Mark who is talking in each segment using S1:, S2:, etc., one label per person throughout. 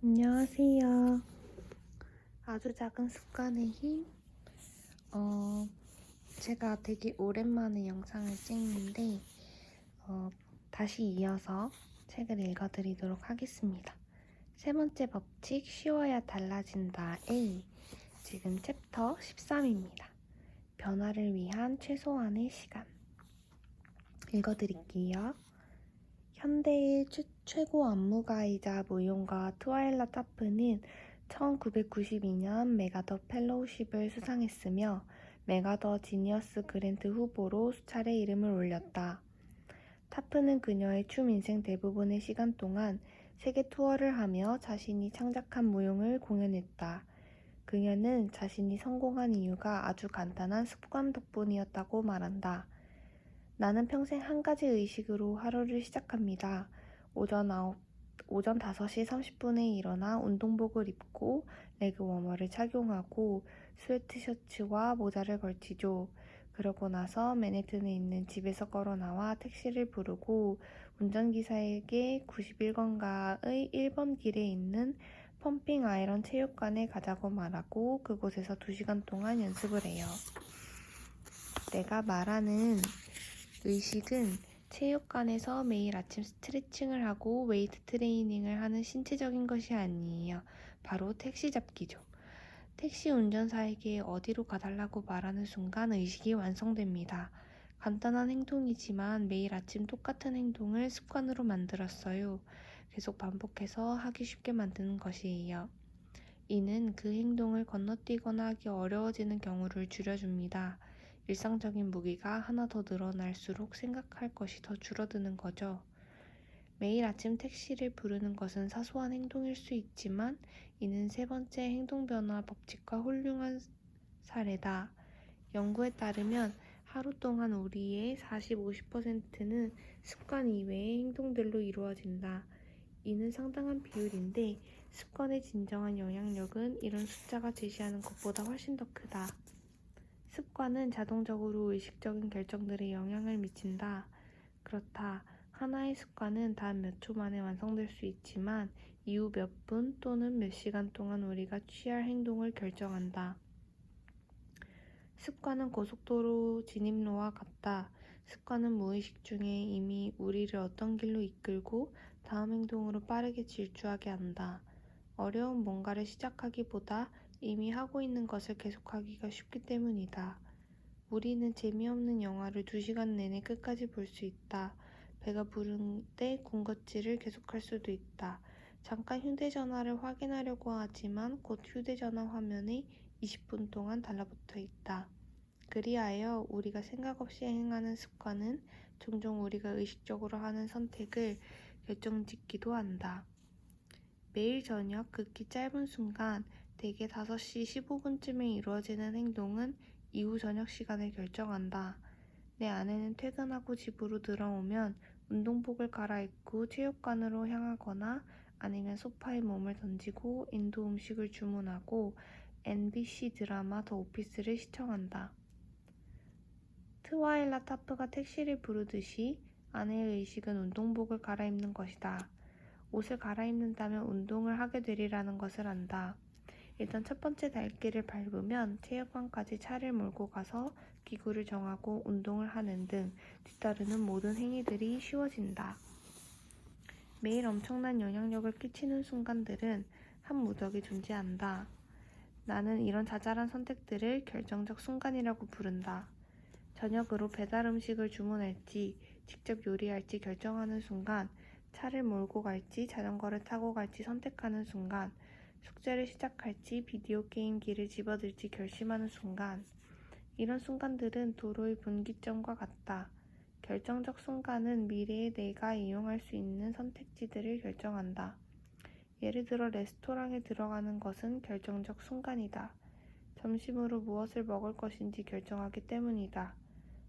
S1: 안녕하세요. 아주 작은 습관의 힘. 제가 되게 오랜만에 영상을 찍는데, 다시 이어서 책을 읽어드리도록 하겠습니다. 세 번째 법칙, 쉬워야 달라진다의 지금 챕터 13입니다. 변화를 위한 최소한의 시간. 읽어드릴게요. 현대의 최고 안무가이자 무용가 트와일라 타프는 1992년 메가더 펠로우십을 수상했으며 메가더 지니어스 그랜트 후보로 수차례 이름을 올렸다. 타프는 그녀의 춤 인생 대부분의 시간 동안 세계 투어를 하며 자신이 창작한 무용을 공연했다. 그녀는 자신이 성공한 이유가 아주 간단한 습관 덕분이었다고 말한다. 나는 평생 한 가지 의식으로 하루를 시작합니다. 오전 5시 30분에 일어나 운동복을 입고 레그 워머를 착용하고 스웨트셔츠와 모자를 걸치죠. 그러고 나서 맨해튼에 있는 집에서 걸어 나와 택시를 부르고 운전기사에게 91건가의 1번 길에 있는 펌핑 아이런 체육관에 가자고 말하고 그곳에서 2시간 동안 연습을 해요. 내가 말하는 의식은 체육관에서 매일 아침 스트레칭을 하고 웨이트 트레이닝을 하는 신체적인 것이 아니에요. 바로 택시 잡기죠. 택시 운전사에게 어디로 가달라고 말하는 순간 의식이 완성됩니다. 간단한 행동이지만 매일 아침 똑같은 행동을 습관으로 만들었어요. 계속 반복해서 하기 쉽게 만드는 것이에요. 이는 그 행동을 건너뛰거나 하기 어려워지는 경우를 줄여줍니다. 일상적인 무기가 하나 더 늘어날수록 생각할 것이 더 줄어드는 거죠. 매일 아침 택시를 부르는 것은 사소한 행동일 수 있지만 이는 세 번째 행동 변화 법칙과 훌륭한 사례다. 연구에 따르면 하루 동안 우리의 40-50%는 습관 이외의 행동들로 이루어진다. 이는 상당한 비율인데 습관의 진정한 영향력은 이런 숫자가 제시하는 것보다 훨씬 더 크다. 습관은 자동적으로 의식적인 결정들에 영향을 미친다. 그렇다. 하나의 습관은 단 몇 초 만에 완성될 수 있지만 이후 몇 분 또는 몇 시간 동안 우리가 취할 행동을 결정한다. 습관은 고속도로 진입로와 같다. 습관은 무의식 중에 이미 우리를 어떤 길로 이끌고 다음 행동으로 빠르게 질주하게 한다. 어려운 뭔가를 시작하기보다 이미 하고 있는 것을 계속하기가 쉽기 때문이다. 우리는 재미없는 영화를 2시간 내내 끝까지 볼 수 있다. 배가 부른데 군것질을 계속할 수도 있다. 잠깐 휴대전화를 확인하려고 하지만 곧 휴대전화 화면에 20분 동안 달라붙어 있다. 그리하여 우리가 생각 없이 행하는 습관은 종종 우리가 의식적으로 하는 선택을 결정짓기도 한다. 매일 저녁 극히 짧은 순간 대개 5시 15분쯤에 이루어지는 행동은 이후 저녁 시간을 결정한다. 내 아내는 퇴근하고 집으로 들어오면 운동복을 갈아입고 체육관으로 향하거나 아니면 소파에 몸을 던지고 인도 음식을 주문하고 NBC 드라마 더 오피스를 시청한다. 트와일라 타프가 택시를 부르듯이 아내의 의식은 운동복을 갈아입는 것이다. 옷을 갈아입는다면 운동을 하게 되리라는 것을 안다. 일단 첫 번째 단계를 밟으면 체육관까지 차를 몰고 가서 기구를 정하고 운동을 하는 등 뒤따르는 모든 행위들이 쉬워진다. 매일 엄청난 영향력을 끼치는 순간들은 한 무더기 존재한다. 나는 이런 자잘한 선택들을 결정적 순간이라고 부른다. 저녁으로 배달 음식을 주문할지 직접 요리할지 결정하는 순간, 차를 몰고 갈지 자전거를 타고 갈지 선택하는 순간, 숙제를 시작할지 비디오 게임기를 집어들지 결심하는 순간, 이런 순간들은 도로의 분기점과 같다. 결정적 순간은 미래의 내가 이용할 수 있는 선택지들을 결정한다. 예를 들어 레스토랑에 들어가는 것은 결정적 순간이다. 점심으로 무엇을 먹을 것인지 결정하기 때문이다.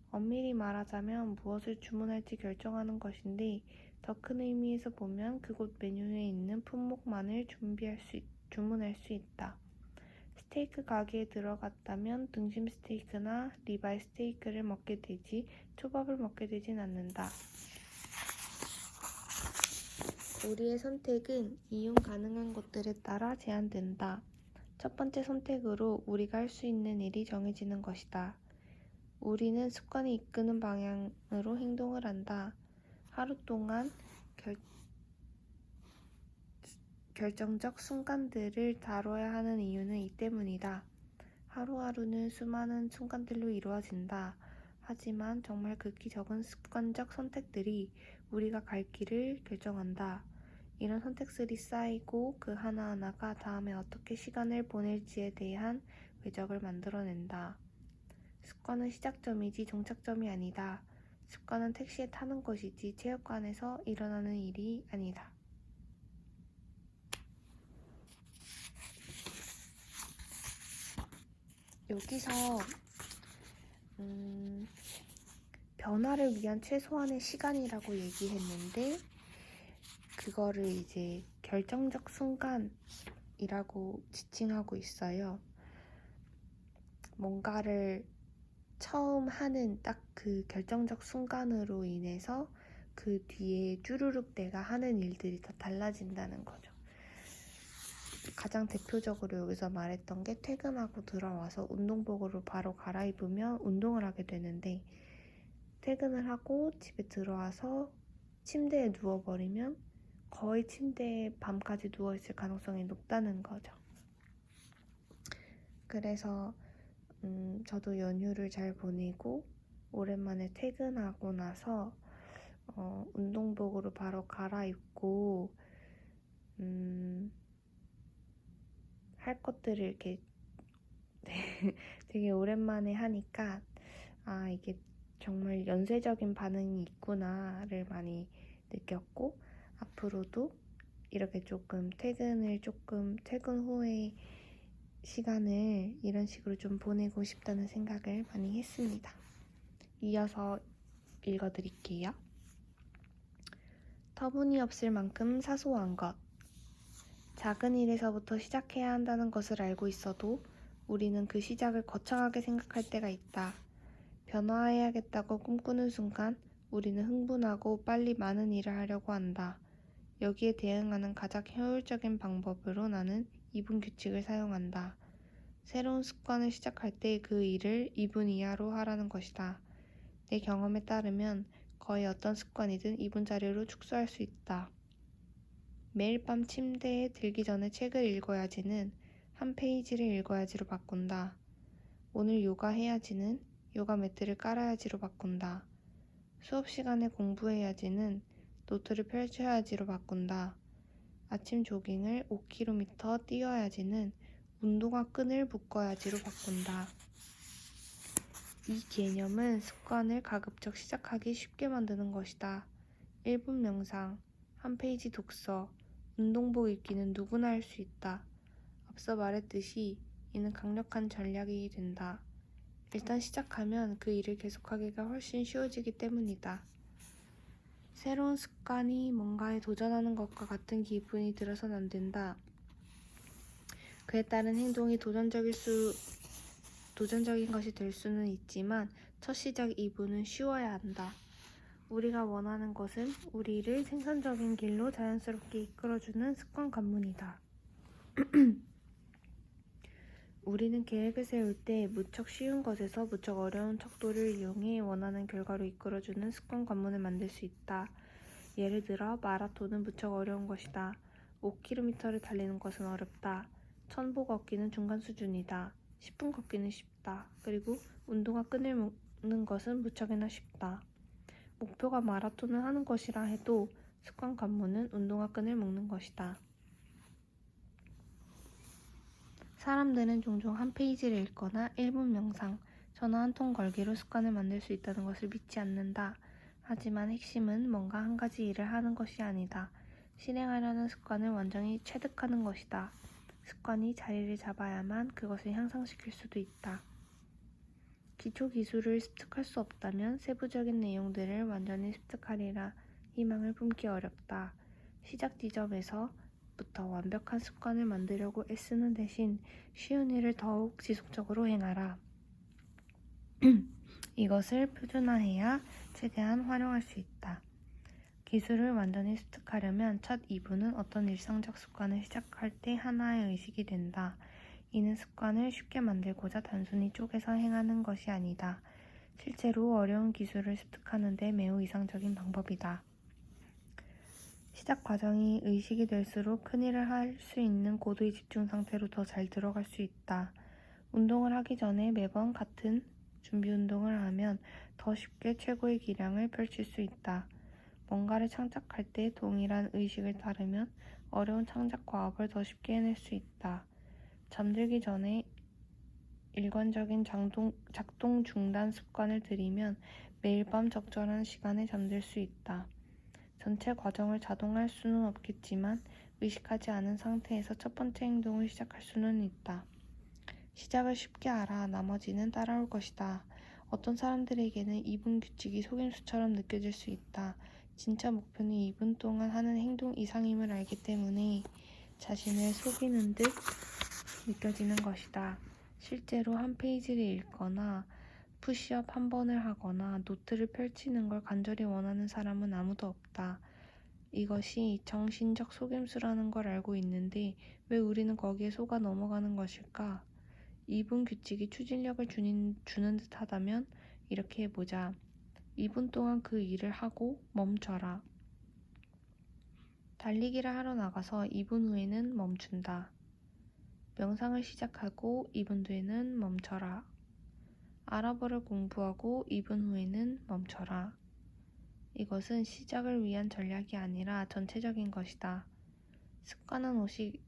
S1: 엄밀히 말하자면 무엇을 주문할지 결정하는 것인데 더 큰 의미에서 보면 그곳 메뉴에 있는 품목만을 주문할 수 있다. 스테이크 가게에 들어갔다면 등심 스테이크나 리바이 스테이크를 먹게 되지 초밥을 먹게 되진 않는다. 우리의 선택은 이용 가능한 것들에 따라 제한된다. 첫 번째 선택으로 우리가 할 수 있는 일이 정해지는 것이다. 우리는 습관이 이끄는 방향으로 행동을 한다. 하루 동안 결정적 순간들을 다뤄야 하는 이유는 이 때문이다. 하루하루는 수많은 순간들로 이루어진다. 하지만 정말 극히 적은 습관적 선택들이 우리가 갈 길을 결정한다. 이런 선택들이 쌓이고 그 하나하나가 다음에 어떻게 시간을 보낼지에 대한 궤적을 만들어낸다. 습관은 시작점이지 종착점이 아니다. 습관은 택시에 타는 것이지 체육관에서 일어나는 일이 아니다. 여기서 변화를 위한 최소한의 시간이라고 얘기했는데 그거를 이제 결정적 순간이라고 지칭하고 있어요. 뭔가를 처음 하는 딱 그 결정적 순간으로 인해서 그 뒤에 쭈루룩 내가 하는 일들이 다 달라진다는 거죠. 가장 대표적으로 여기서 말했던 게 퇴근하고 들어와서 운동복으로 바로 갈아입으면 운동을 하게 되는데 퇴근을 하고 집에 들어와서 침대에 누워버리면 거의 침대에 밤까지 누워있을 가능성이 높다는 거죠. 그래서 저도 연휴를 잘 보내고 오랜만에 퇴근하고 나서 운동복으로 바로 갈아입고 할 것들을 이렇게 되게 오랜만에 하니까 이게 정말 연쇄적인 반응이 있구나를 많이 느꼈고 앞으로도 이렇게 퇴근 후에 시간을 이런 식으로 좀 보내고 싶다는 생각을 많이 했습니다. 이어서 읽어드릴게요. 터무니없을 만큼 사소한 것. 작은 일에서부터 시작해야 한다는 것을 알고 있어도 우리는 그 시작을 거창하게 생각할 때가 있다. 변화해야겠다고 꿈꾸는 순간 우리는 흥분하고 빨리 많은 일을 하려고 한다. 여기에 대응하는 가장 효율적인 방법으로 나는 2분 규칙을 사용한다. 새로운 습관을 시작할 때 그 일을 2분 이하로 하라는 것이다. 내 경험에 따르면 거의 어떤 습관이든 2분짜리로 축소할 수 있다. 매일 밤 침대에 들기 전에 책을 읽어야지는 한 페이지를 읽어야지로 바꾼다. 오늘 요가 해야지는 요가 매트를 깔아야지로 바꾼다. 수업 시간에 공부해야지는 노트를 펼쳐야지로 바꾼다. 아침 조깅을 5km 뛰어야지는 운동화 끈을 묶어야지로 바꾼다. 이 개념은 습관을 가급적 시작하기 쉽게 만드는 것이다. 1분 명상, 한 페이지 독서, 운동복 입기는 누구나 할 수 있다. 앞서 말했듯이 이는 강력한 전략이 된다. 일단 시작하면 그 일을 계속하기가 훨씬 쉬워지기 때문이다. 새로운 습관이 뭔가에 도전하는 것과 같은 기분이 들어선 안 된다. 그에 따른 행동이 도전적인 것이 될 수는 있지만 첫 시작 2분은 쉬워야 한다. 우리가 원하는 것은 우리를 생산적인 길로 자연스럽게 이끌어주는 습관 관문이다. 우리는 계획을 세울 때 무척 쉬운 것에서 무척 어려운 척도를 이용해 원하는 결과로 이끌어주는 습관 관문을 만들 수 있다. 예를 들어 마라톤은 무척 어려운 것이다. 5km를 달리는 것은 어렵다. 1000보 걷기는 중간 수준이다. 10분 걷기는 쉽다. 그리고 운동화 끈을 묶는 것은 무척이나 쉽다. 목표가 마라톤을 하는 것이라 해도 습관 관문은 운동화 끈을 묶는 것이다. 사람들은 종종 한 페이지를 읽거나 1분 명상, 전화 한 통 걸기로 습관을 만들 수 있다는 것을 믿지 않는다. 하지만 핵심은 뭔가 한 가지 일을 하는 것이 아니다. 실행하려는 습관을 완전히 체득하는 것이다. 습관이 자리를 잡아야만 그것을 향상시킬 수도 있다. 기초 기술을 습득할 수 없다면 세부적인 내용들을 완전히 습득하리라 희망을 품기 어렵다. 시작 지점에서부터 완벽한 습관을 만들려고 애쓰는 대신 쉬운 일을 더욱 지속적으로 행하라. 이것을 표준화해야 최대한 활용할 수 있다. 기술을 완전히 습득하려면 첫 2분은 어떤 일상적 습관을 시작할 때 하나의 의식이 된다. 이는 습관을 쉽게 만들고자 단순히 쪼개서 행하는 것이 아니다. 실제로 어려운 기술을 습득하는 데 매우 이상적인 방법이다. 시작 과정이 의식이 될수록 큰일을 할 수 있는 고도의 집중 상태로 더 잘 들어갈 수 있다. 운동을 하기 전에 매번 같은 준비 운동을 하면 더 쉽게 최고의 기량을 펼칠 수 있다. 뭔가를 창작할 때 동일한 의식을 따르면 어려운 창작 과업을 더 쉽게 해낼 수 있다. 잠들기 전에 일관적인 작동 중단 습관을 들이면 매일 밤 적절한 시간에 잠들 수 있다. 전체 과정을 자동화할 수는 없겠지만 의식하지 않은 상태에서 첫 번째 행동을 시작할 수는 있다. 시작을 쉽게 알아 나머지는 따라올 것이다. 어떤 사람들에게는 2분 규칙이 속임수처럼 느껴질 수 있다. 진짜 목표는 2분 동안 하는 행동 이상임을 알기 때문에 자신을 속이는 듯 느껴지는 것이다. 실제로 한 페이지를 읽거나 푸시업 한 번을 하거나 노트를 펼치는 걸 간절히 원하는 사람은 아무도 없다. 이것이 정신적 속임수라는 걸 알고 있는데 왜 우리는 거기에 속아 넘어가는 것일까? 2분 규칙이 추진력을 주는 듯 하다면 이렇게 해보자. 2분 동안 그 일을 하고 멈춰라. 달리기를 하러 나가서 2분 후에는 멈춘다. 명상을 시작하고 2분 뒤에는 멈춰라. 아랍어를 공부하고 2분 후에는 멈춰라. 이것은 시작을 위한 전략이 아니라 전체적인 것이다. 습관은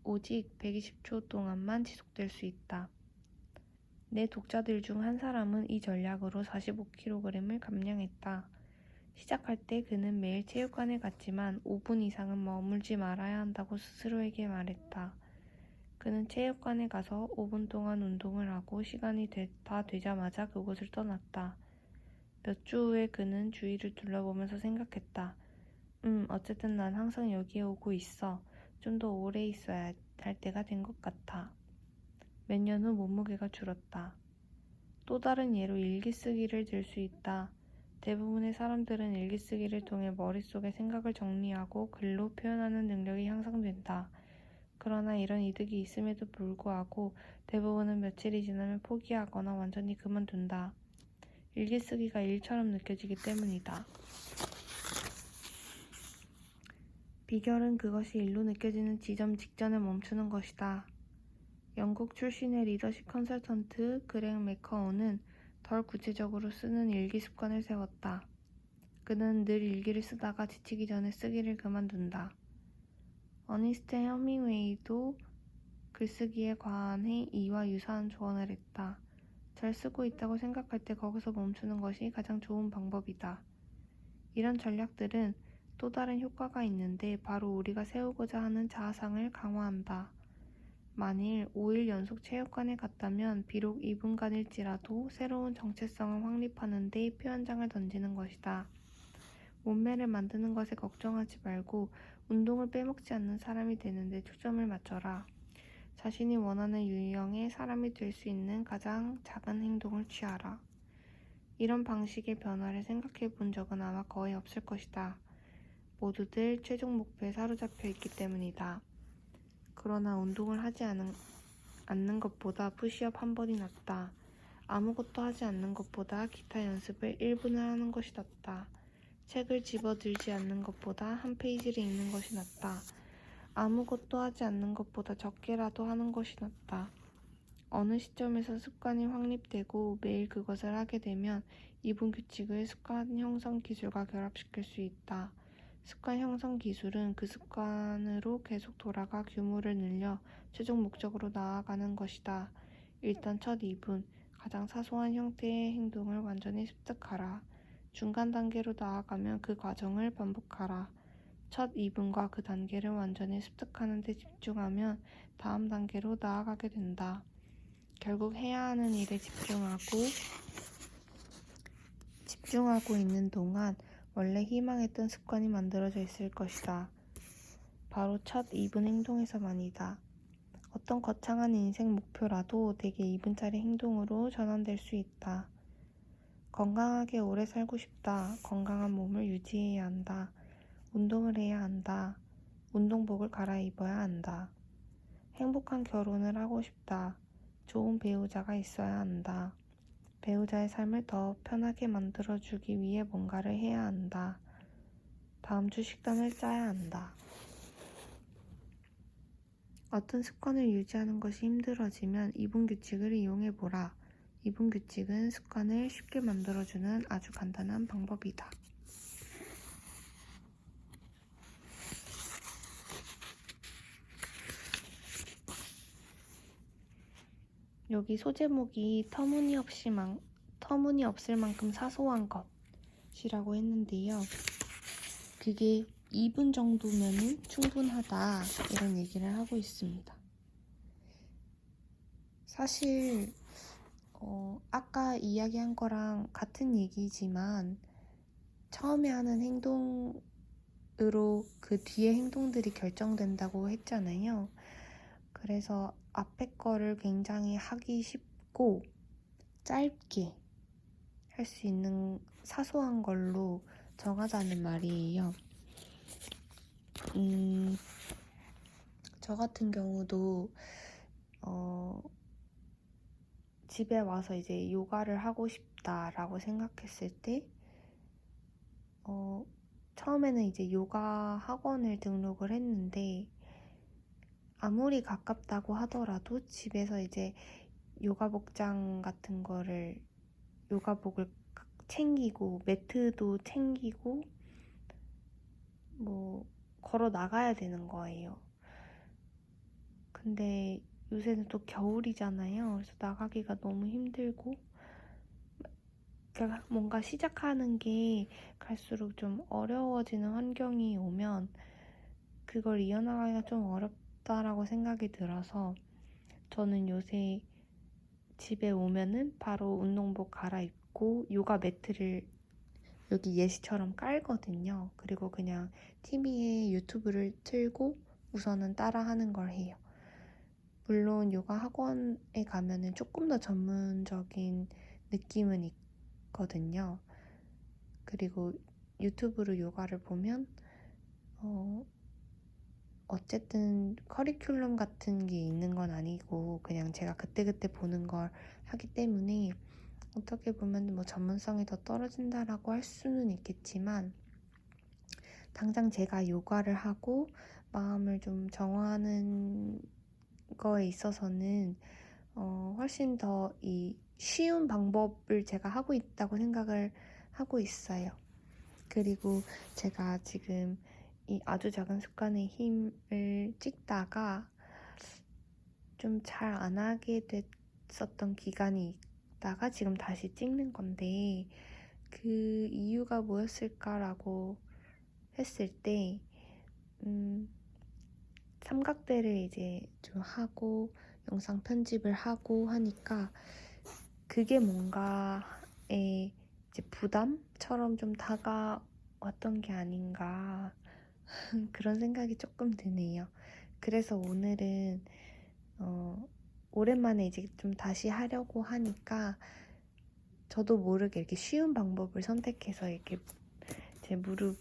S1: 오직 120초 동안만 지속될 수 있다. 내 독자들 중 한 사람은 이 전략으로 45kg을 감량했다. 시작할 때 그는 매일 체육관에 갔지만 5분 이상은 머물지 말아야 한다고 스스로에게 말했다. 그는 체육관에 가서 5분 동안 운동을 하고 시간이 다 되자마자 그곳을 떠났다. 몇 주 후에 그는 주위를 둘러보면서 생각했다. 어쨌든 난 항상 여기에 오고 있어. 좀 더 오래 있어야 할 때가 된 것 같아. 몇 년 후 몸무게가 줄었다. 또 다른 예로 일기쓰기를 들 수 있다. 대부분의 사람들은 일기쓰기를 통해 머릿속의 생각을 정리하고 글로 표현하는 능력이 향상된다. 그러나 이런 이득이 있음에도 불구하고 대부분은 며칠이 지나면 포기하거나 완전히 그만둔다. 일기쓰기가 일처럼 느껴지기 때문이다. 비결은 그것이 일로 느껴지는 지점 직전에 멈추는 것이다. 영국 출신의 리더십 컨설턴트 그렉 매커온은 덜 구체적으로 쓰는 일기 습관을 세웠다. 그는 늘 일기를 쓰다가 지치기 전에 쓰기를 그만둔다. 어니스트 허밍웨이도 글쓰기에 관해 이와 유사한 조언을 했다. 잘 쓰고 있다고 생각할 때 거기서 멈추는 것이 가장 좋은 방법이다. 이런 전략들은 또 다른 효과가 있는데 바로 우리가 세우고자 하는 자아상을 강화한다. 만일 5일 연속 체육관에 갔다면 비록 2분간일지라도 새로운 정체성을 확립하는 데 표현장을 던지는 것이다. 몸매를 만드는 것에 걱정하지 말고 운동을 빼먹지 않는 사람이 되는 데 초점을 맞춰라. 자신이 원하는 유형의 사람이 될 수 있는 가장 작은 행동을 취하라. 이런 방식의 변화를 생각해 본 적은 아마 거의 없을 것이다. 모두들 최종 목표에 사로잡혀 있기 때문이다. 그러나 운동을 하지 않는 것보다 푸시업 한 번이 낫다. 아무것도 하지 않는 것보다 기타 연습을 1분을 하는 것이 낫다. 책을 집어들지 않는 것보다 한 페이지를 읽는 것이 낫다. 아무것도 하지 않는 것보다 적게라도 하는 것이 낫다. 어느 시점에서 습관이 확립되고 매일 그것을 하게 되면 2분 규칙을 습관 형성 기술과 결합시킬 수 있다. 습관 형성 기술은 그 습관으로 계속 돌아가 규모를 늘려 최종 목적으로 나아가는 것이다. 일단 첫 2분, 가장 사소한 형태의 행동을 완전히 습득하라. 중간 단계로 나아가면 그 과정을 반복하라. 첫 2분과 그 단계를 완전히 습득하는 데 집중하면 다음 단계로 나아가게 된다. 결국 해야 하는 일에 집중하고 있는 동안 원래 희망했던 습관이 만들어져 있을 것이다. 바로 첫 2분 행동에서만이다. 어떤 거창한 인생 목표라도 대개 2분짜리 행동으로 전환될 수 있다. 건강하게 오래 살고 싶다. 건강한 몸을 유지해야 한다. 운동을 해야 한다. 운동복을 갈아입어야 한다. 행복한 결혼을 하고 싶다. 좋은 배우자가 있어야 한다. 배우자의 삶을 더 편하게 만들어주기 위해 뭔가를 해야 한다. 다음 주 식단을 짜야 한다. 어떤 습관을 유지하는 것이 힘들어지면 2분 규칙을 이용해보라. 2분 규칙은 습관을 쉽게 만들어주는 아주 간단한 방법이다. 여기 소제목이 터무니없을 만큼 사소한 것이라고 했는데요. 그게 2분 정도면 충분하다 이런 얘기를 하고 있습니다. 사실 아까 이야기한 거랑 같은 얘기지만 처음에 하는 행동으로 그 뒤에 행동들이 결정된다고 했잖아요. 그래서 앞에 거를 굉장히 하기 쉽고 짧게 할 수 있는 사소한 걸로 정하자는 말이에요. 저 같은 경우도 집에 와서 이제 요가를 하고 싶다라고 생각했을 때 처음에는 이제 요가 학원을 등록을 했는데 아무리 가깝다고 하더라도 집에서 이제 요가복장 같은 거를 요가복을 챙기고 매트도 챙기고 뭐 걸어 나가야 되는 거예요. 근데 요새는 또 겨울이잖아요. 그래서 나가기가 너무 힘들고 그러니까 뭔가 시작하는 게 갈수록 좀 어려워지는 환경이 오면 그걸 이어나가기가 좀 어렵다라고 생각이 들어서 저는 요새 집에 오면은 바로 운동복 갈아입고 요가 매트를 여기 예시처럼 깔거든요. 그리고 그냥 TV에 유튜브를 틀고 우선은 따라하는 걸 해요. 물론 요가 학원에 가면은 조금 더 전문적인 느낌은 있거든요. 그리고 유튜브로 요가를 보면 어쨌든 커리큘럼 같은 게 있는 건 아니고 그냥 제가 그때그때 보는 걸 하기 때문에 어떻게 보면 뭐 전문성이 더 떨어진다라고 할 수는 있겠지만 당장 제가 요가를 하고 마음을 좀 정화하는 거에 있어서는 훨씬 더 이 쉬운 방법을 제가 하고 있다고 생각을 하고 있어요. 그리고 제가 지금 이 아주 작은 습관의 힘을 찍다가 좀 잘 안 하게 됐었던 기간이 있다가 지금 다시 찍는 건데 그 이유가 뭐였을까라고 했을 때 삼각대를 이제 좀 하고 영상 편집을 하고 하니까 그게 뭔가의 이제 부담처럼 좀 다가왔던 게 아닌가 그런 생각이 조금 드네요. 그래서 오늘은 오랜만에 이제 좀 다시 하려고 하니까 저도 모르게 이렇게 쉬운 방법을 선택해서 이렇게 제 무릎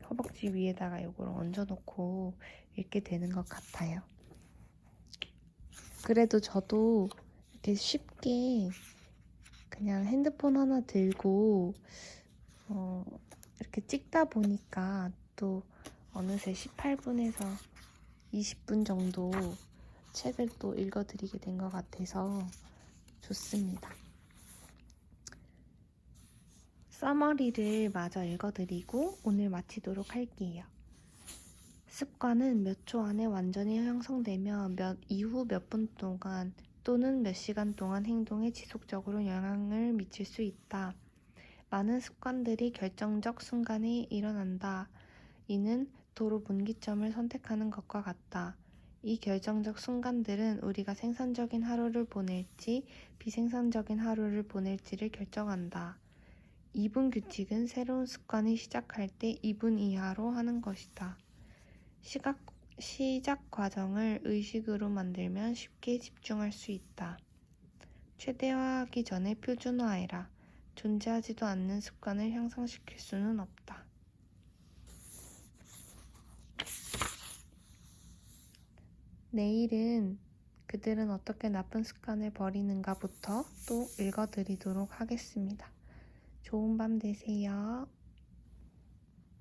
S1: 허벅지 위에다가 이걸 얹어놓고 읽게 되는 것 같아요. 그래도 저도 이렇게 쉽게 그냥 핸드폰 하나 들고 이렇게 찍다 보니까 또 어느새 18분에서 20분 정도 책을 또 읽어드리게 된 것 같아서 좋습니다. 서머리를 마저 읽어드리고 오늘 마치도록 할게요. 습관은 몇 초 안에 완전히 형성되며 이후 몇 분 동안 또는 몇 시간 동안 행동에 지속적으로 영향을 미칠 수 있다. 많은 습관들이 결정적 순간에 일어난다. 이는 도로 분기점을 선택하는 것과 같다. 이 결정적 순간들은 우리가 생산적인 하루를 보낼지 비생산적인 하루를 보낼지를 결정한다. 2분 규칙은 새로운 습관이 시작할 때 2분 이하로 하는 것이다. 시작 과정을 의식으로 만들면 쉽게 집중할 수 있다. 최대화하기 전에 표준화해라. 존재하지도 않는 습관을 향상시킬 수는 없다. 내일은 그들은 어떻게 나쁜 습관을 버리는가부터 또 읽어드리도록 하겠습니다. 좋은 밤 되세요.